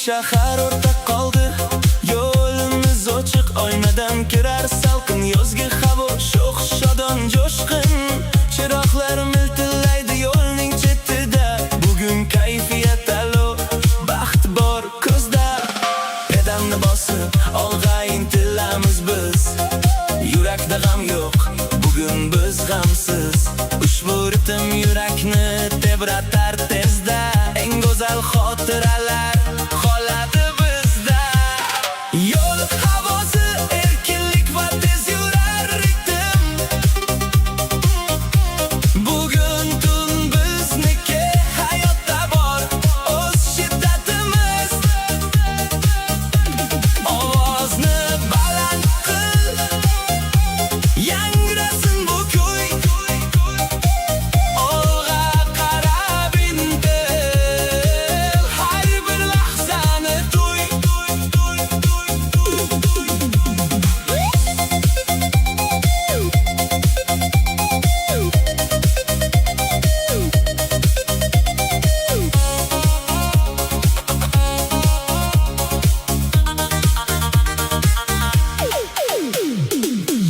shahar o'rta qoldi, yo'limiz ochiq, oynadan kirar salqin yozgi havo, sho'x shodon jo'shqin, chiroqlar miltillaydi yo'lning chetida. Bugun kayfiyat alo, baxt bor ko'zda, pedalni bosib olg'a intilamiz biz. Yurakda g'am yo'q, bugun biz g'amsiz. Ushbu ritim yurakni tebratar tezda, eng go'zal xotiralar qoladi bizda. Yo'l havosi erkinlik va tez yurar ritim, bugun tun bizniki, hayotda bor o'z shiddatimiz. Ovozni baland qil, yangrasin bu kuy, olg'a qarab intil, har bir lahzani to'y.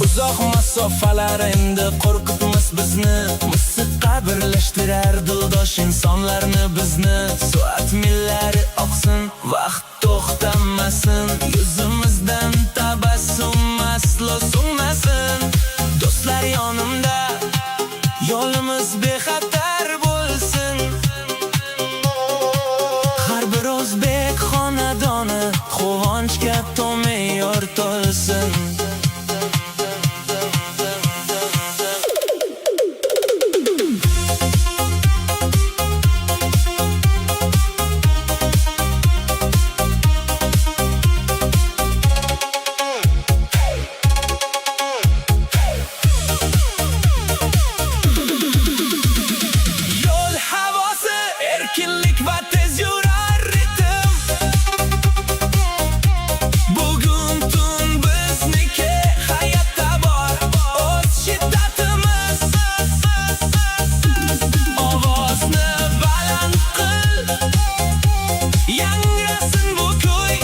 Uzoq masofalar endi qo'rqitmas bizni, musiqa birlashtirar dildosh insonlarni bizni. Soat millari oqsin, vaqt to'xtamasin, yuzimizdan tabassum aslo so'nmasin. Do'stlar yonimda, yo'limiz bexatar bo'lsin. Har bir o'zbek xonadoni quvonchga to'meyor to'lsin. Yo'l havosi erkinlik va tez yurar ritim, bugun tun bizniki, hayotda bor o'z shiddatimiz. Ovozni baland qil, yangrasin bu kuy,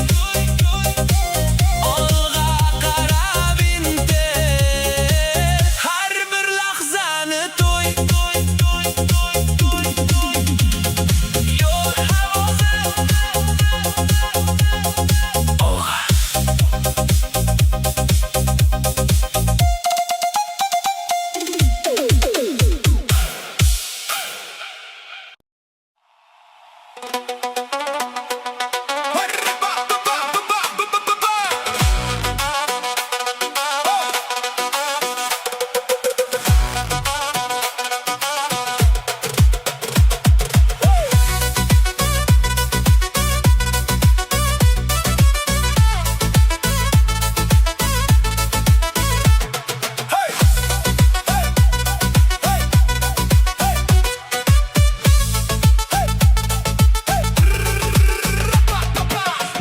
olg'a qarab intil, har bir lahzani to'y. Yo'l havosi olg'a.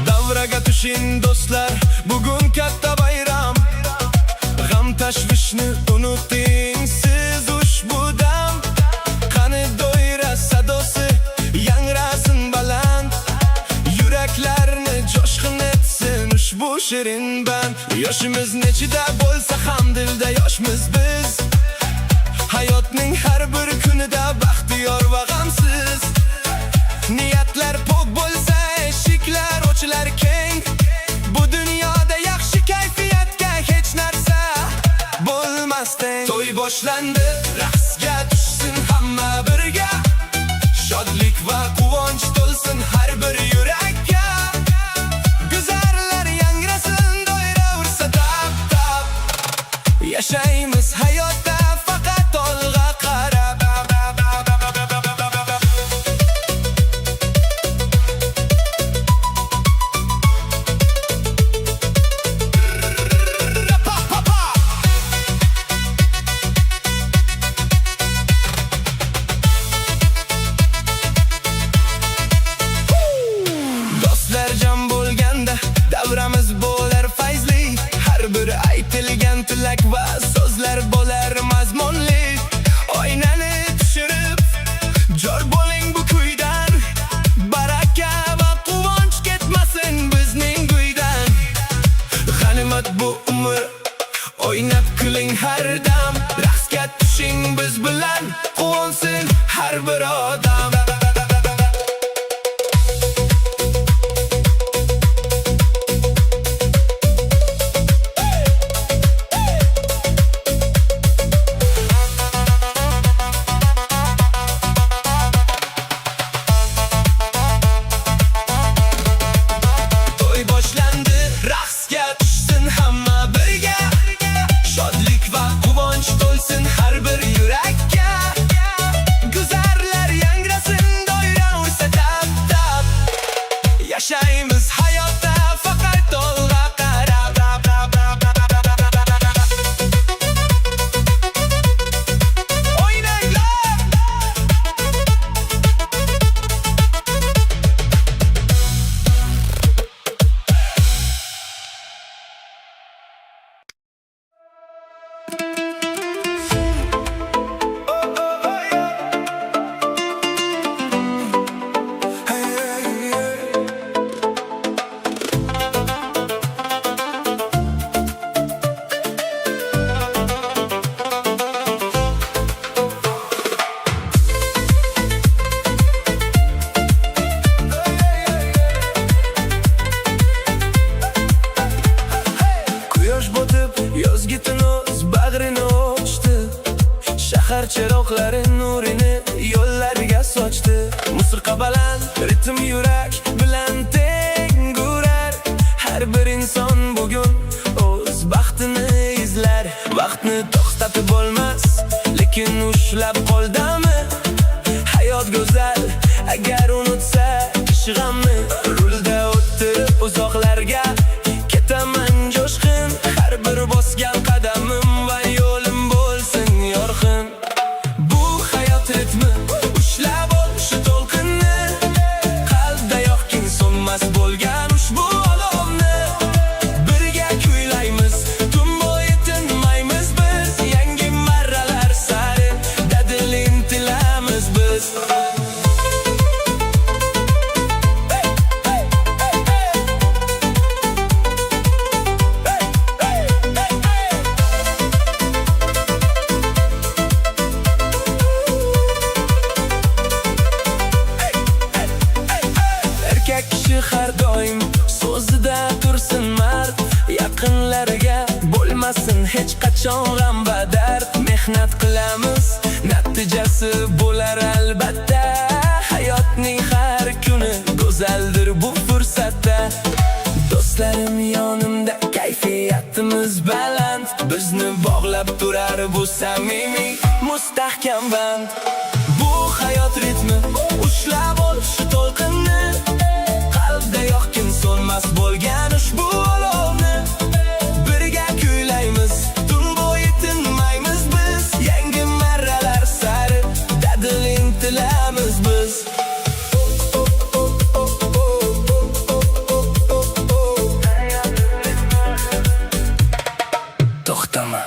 Davraga tushing do'stlar, bugun katta bayram. G'am tashvishni unuting siz ushbu dam. Qani doira sadosi yangrasin baland, yuraklarni jo'shqin etsin ushbu shirin band. Yoshimiz nechida bo'lsa ham dilda yoshmiz biz, hayotning har bir kunida baxtiyor va g'amsiz. Niyatlar pok bo'lsa, eshiklar ochilar keng, bu dunyoda yaxshi kayfiyatga hech narsa bo'lmasdan. To'y boshlandi, raqsga tushsin hamma birga, shodlik va quvonch to'lsin har bir yurakka. Guzarlar yangrasin, doira ursa tap tap, yashaymiz hayotda faqat olg'a qarab. har bir odam. To'y boshlandi, raqsga tushsin hamma birga. Shodlik va quvonch to'lsin har bir yurakka. Guzarlar yangrasin, doira ursa tap-tap. Yashaymiz hayotda faqat olg'a qarab. O'ynanglar. Quyosh botib, yozgi tun o'z bag'rini ochdi. Shahar chiroqlari nurini yo'llarga sochdi. Musiqa baland, ritm yurak bilan teng gurar. Har bir inson bugun o'z baxtini izlar. Vaqtni to'xtatib bo'lmas, lekin ushlab qoldami? Hayot go'zal, agar unutsa ish g'amni. Rulda o'tirib uzoqlarga ketaman jo'shqin. Har bir bosgan qadamim va yo'lim bo'lsin yorqin. Bu hayot ritmi, ushlab ol shu to'lqinni. Qalbda yoqkin so'nmas bo'lgan ushbu olovni. Birga kuylaymiz, tun bo'yi tinmaymiz biz. Yangi marralar sari dadil intilamiz biz. Erkak kishi har doim so'zida tursin mard. Yaqinlariga bo'lmasin hech qachon g'am va dard. Mehnat qilamiz, natijasi bo'lar albatta. Hayotning har kuni go'zaldir bu fursatda. Do'stlarim yonimda, kayfiyatimiz baland. Bizni bog'lab turar bu samimiy mustahkam band. Bu hayot ritmi, ushlab ol shu to'lqinni. Qalbda yoqkin so'nmas bo'lgan ushbu olovni. Birga kuylaymiz, tun bo'yi tinmaymiz biz. Yangi marralar sari dadil intilamiz biz. To'xtama.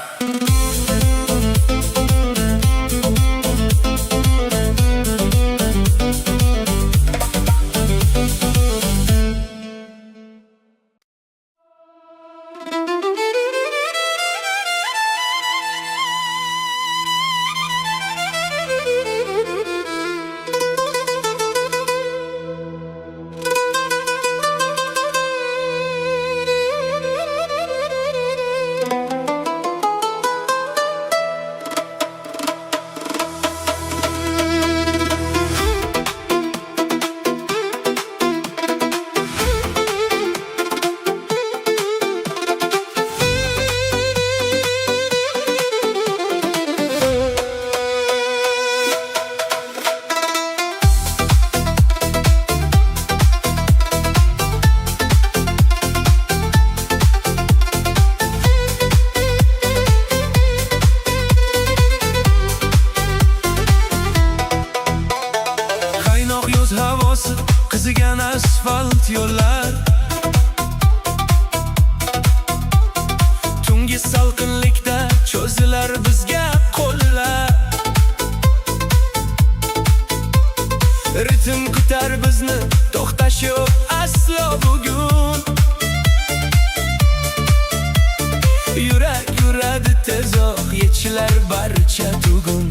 qizigan asfalt yo'llar, tungi salqinlikda cho'zilar bizga qo'llar. Ritm kutar bizni, to'xtash yo'q aslo bugun. Yurak yuradi tezoq, yechilar barcha tugun.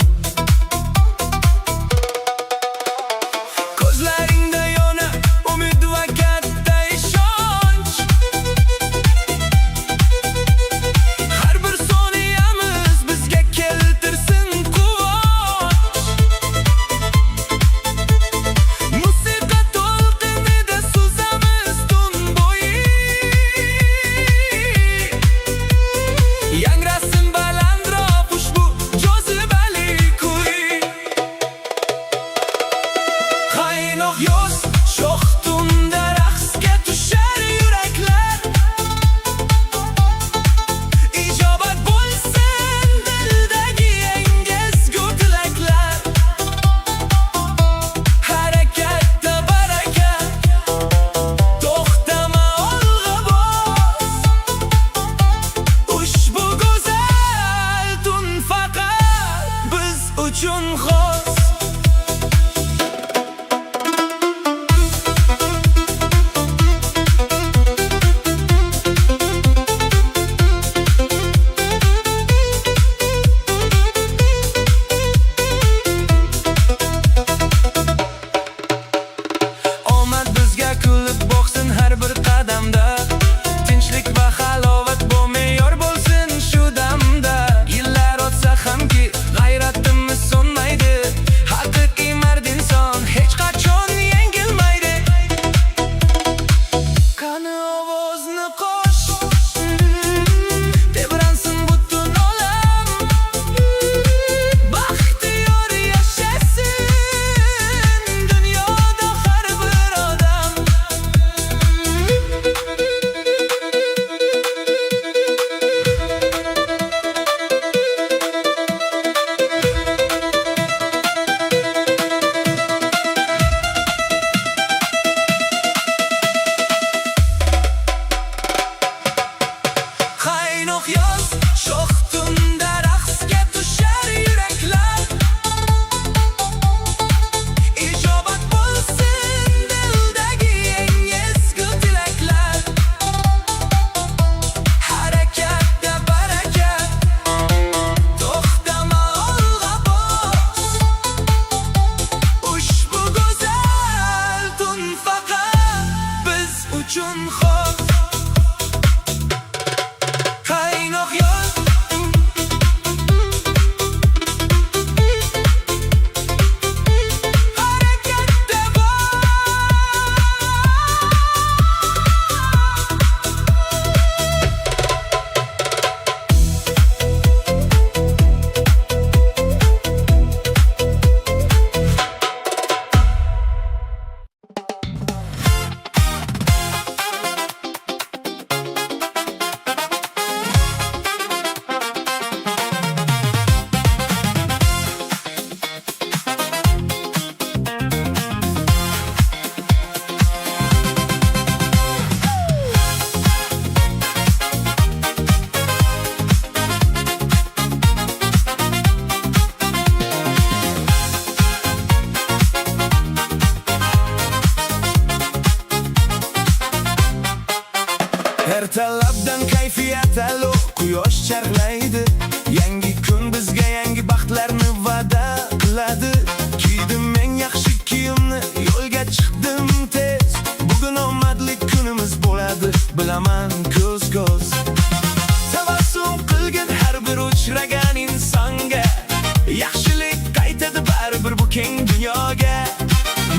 dunyoga.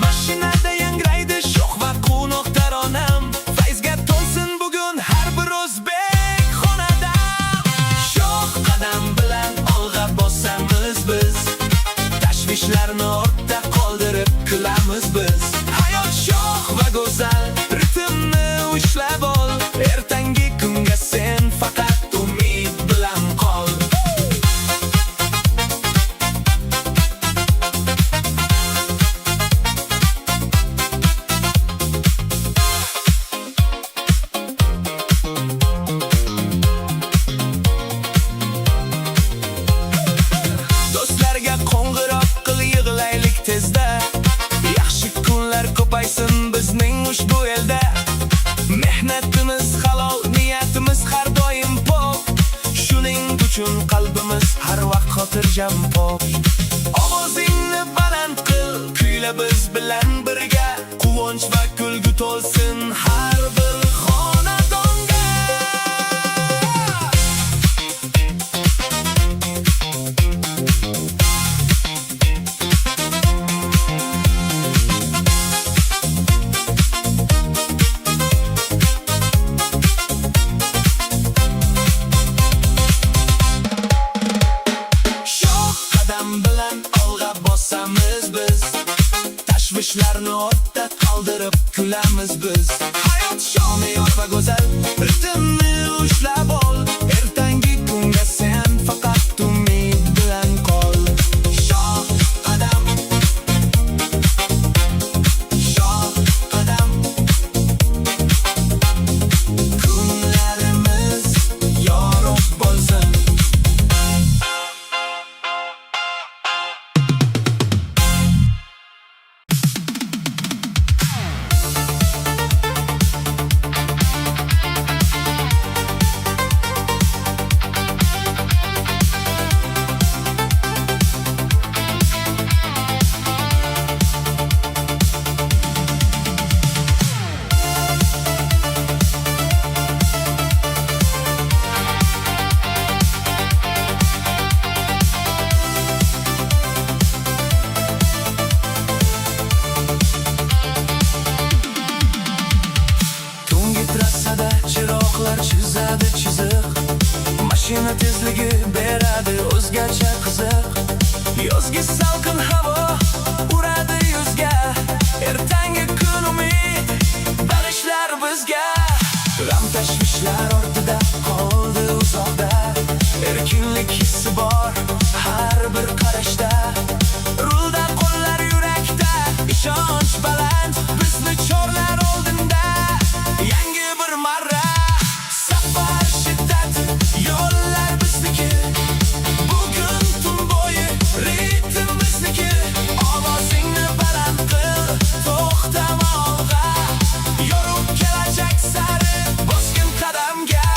Mashinada yangraydi sho'x va quvnoq taronam. Fayzga to'lsin bugun har bir o'zbek xonadam. Sho'x qadam bilan olg'a bosamiz biz, tashvishlarni ortda qoldirib kulamiz biz. Hayot sho'x va go'zal, ritmni ushlab ol, ertangi kunga sen faqat umid bilan qol. Do'stlarga qo'ng'iroq qil, yig'laylik tezda. Yaxshi kunlar ko'paysin bizning ushbu elda. Mehnatimiz halol, niyatimiz har doim pok. Shuning uchun qalbimiz har vaqt xotirjam pok. Ovozingni baland qil, kuyla biz bilan birga. Quvonch va kulgu to'lsin har bir xonadonga. Bilan olg'a bosamiz biz, tashvishlarni ortda qoldirib kulamiz biz. Hayot shomiyot va go'zal, ritmni ushlab ol, ertangi kunga sen faqat umid bilan qol. Sho'x qadam, sho'x qadam, kunlarimiz yorug' bo'lsin. Trassada chiroqlar chizadi chiziq, mashina tezligi beradi o'zgacha qiziq. Yozgi salqin havo uradi yuzga, ertangi kun umid bag'ishlar bizga. G'am tashvishlar ortida qoldi uzoqda, erkinlik hissi bor har bir qarashda. Rulda qo'llar yurakda, ishonch baland bizni chorlar oldinda. Yangi bir marra safar shiddat, yo'llar bizniki. Bugun tun bo'yi ritm bizniki. Ovozingni baland qil, to'xtama olg'a, yorug' kelajak sari bosgin qadamga.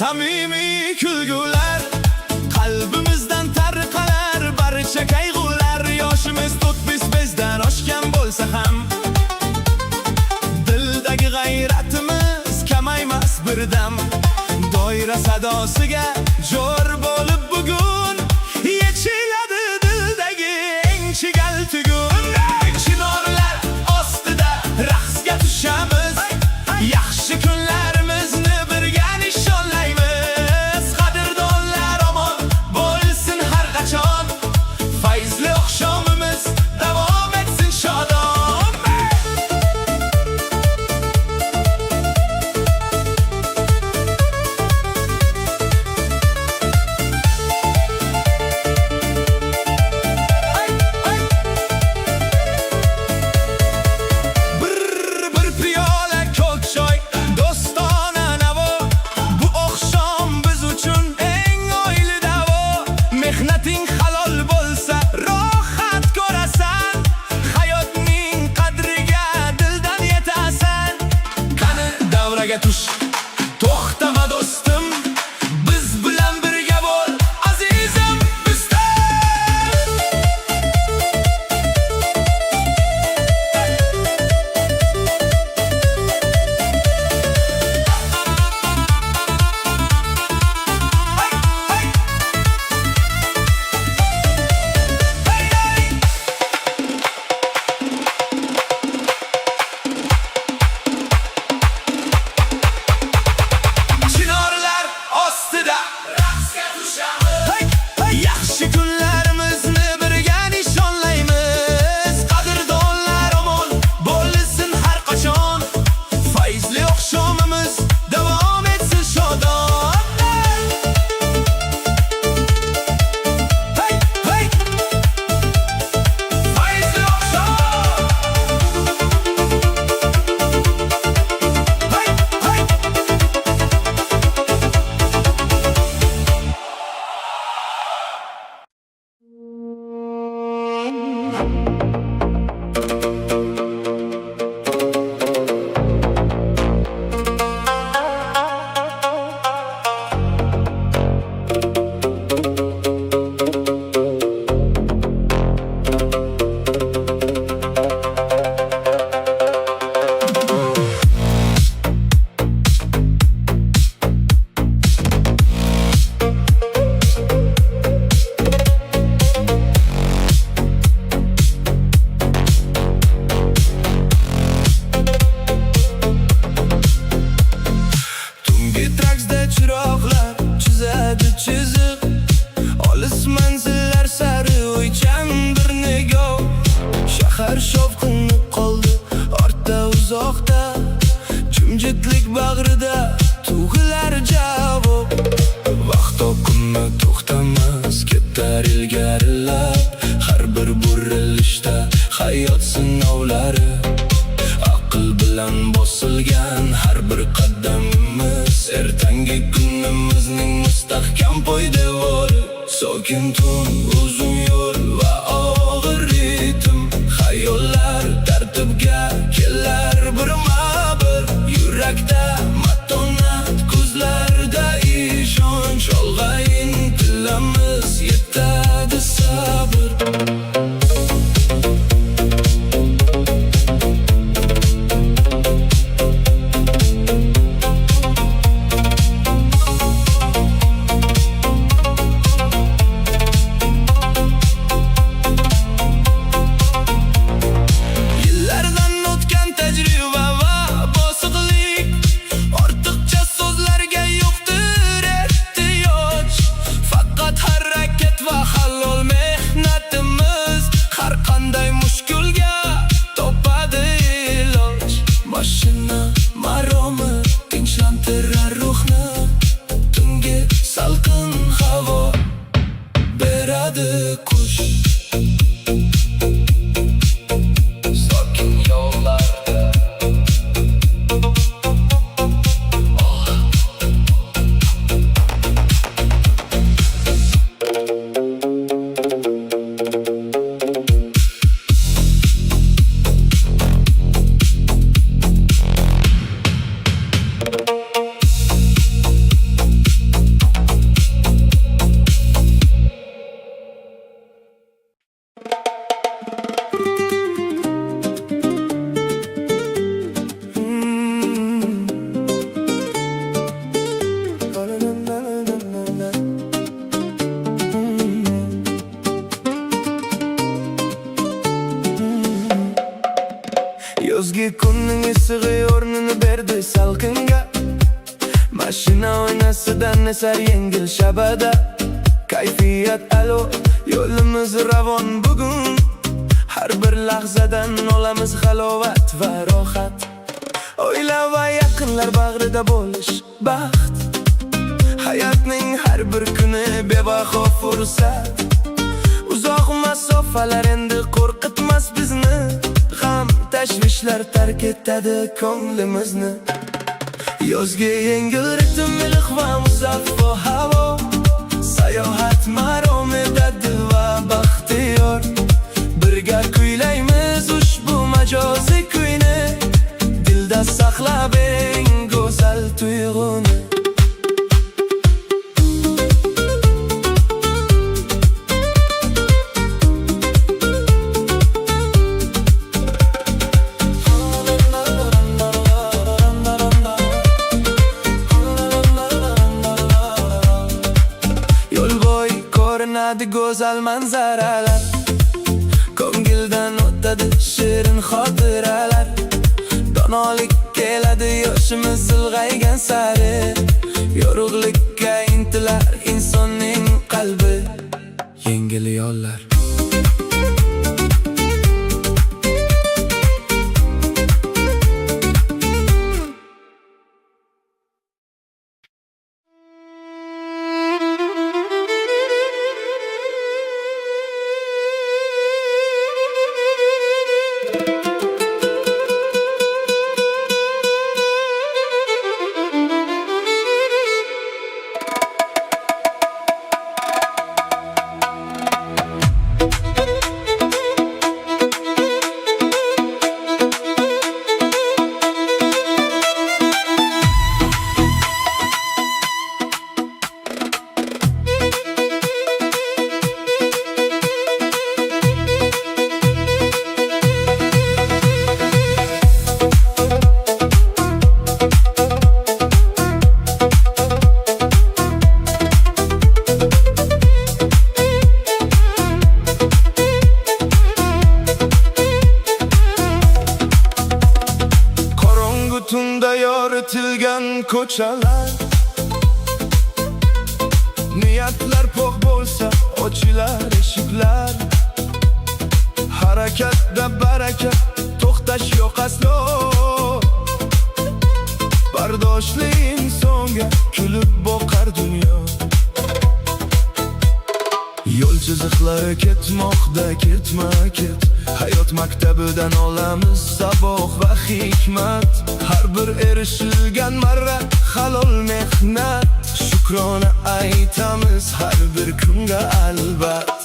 samimiy kulgular, qalbimizdan tarqalar barcha qayg'ular. Yoshimiz 45dan oshgan bo'lsa ham, dildagi g'ayratimiz kamaymas birdam. Doira sadosiga jo'r bo'lib bugun yechiladi dildagi eng chigal tugun. Chinorlar ostida raqsga tushamiz, yaxshi kunlarimizni birga nishonlaymiz. Qadrdonlar omon bo'lsin har qachon, fayzli oqshomimiz davom etsin shodon. Bir piyola ko'k choy, do'stona navo, bu oqshom biz uchun eng oyli davo. Mehnating halol bo'lsa rohat ko'rasan, hayotning qadriga dildan yetasan. Qani davraga tush, to'xtama do'stim, biz bilan birga bo'l azizim bizdan. Chinorlar ostida raqsga tushamiz, yaxshi kunlarimizni birga nishonlaymiz. Qadrdonlar omon bo'lsin har qachon, fayzli oqshomimiz davom etsin shodon. Fayzli oqshom. Tungi traksda chiroqlar chizadi chiziq, olis manzillar sari o'ychan bir nigoh. Shahar shovqinib qoldi ortda uzoqda, jimjitlik bag'rida tuyg'ular javob. Vaqt oqimi to'xtamas, ketar ilgarilab, har bir burilishda hayot sinovlari. Aql bilan bosilgan har bir qadamimiz ertangi kunimizning mustahkam poydevori. Sokin tun, uzun yo'l va og'ir ritm, xayollar tartibga kelar birma-bir. Yurakda matonat, ko'zlarda ishonch, olg'a intilamiz, yetadi sabr. Yillardan o'tgan tajriba va bosiqlik ortidan esar yengil shabada. Kayfiyat alo, yo'limiz ravon bugun. Har bir lahzadan olamiz halovat va rohat. Oila va yaqinlar bag'rida bo'lish baxt. Hayotning har bir kuni bebaho fursat. Uzoq masofalar endi qo'rqitmas bizni. G'am, tashvishlar tark etadi ko'nglimizni. Yozgi yengil ritm, iliq va musaffo havo. Sayohat marom etadi va baxtiyor. Birga kuylaymiz ushbu majozi kuyni. Dilda saqlab eng go'zal tuyg'uni. Ko'rinadi go'zal manzaralar, ko'ngildan o'tadi shirin xotiralar. Donolik keladi yoshimiz ilg'aygan sari. Yorug'likka intilar insonning qalbi. Yengil yo'llar. Tunda yoritilgan ko'chalar, niyatlar pok bo'lsa ochilar eshiklar. Harakatda baraka, to'xtash yo'q aslo. Bardoshli insonga kulib boqar dunyo. Yo'l chiziqlari ketmoqda ketma-ket. Hayot maktabidan olamiz saboq va hikmat. Har bir erishilgan marra halol mehnat. Shukrona aytamiz har bir kunga albat.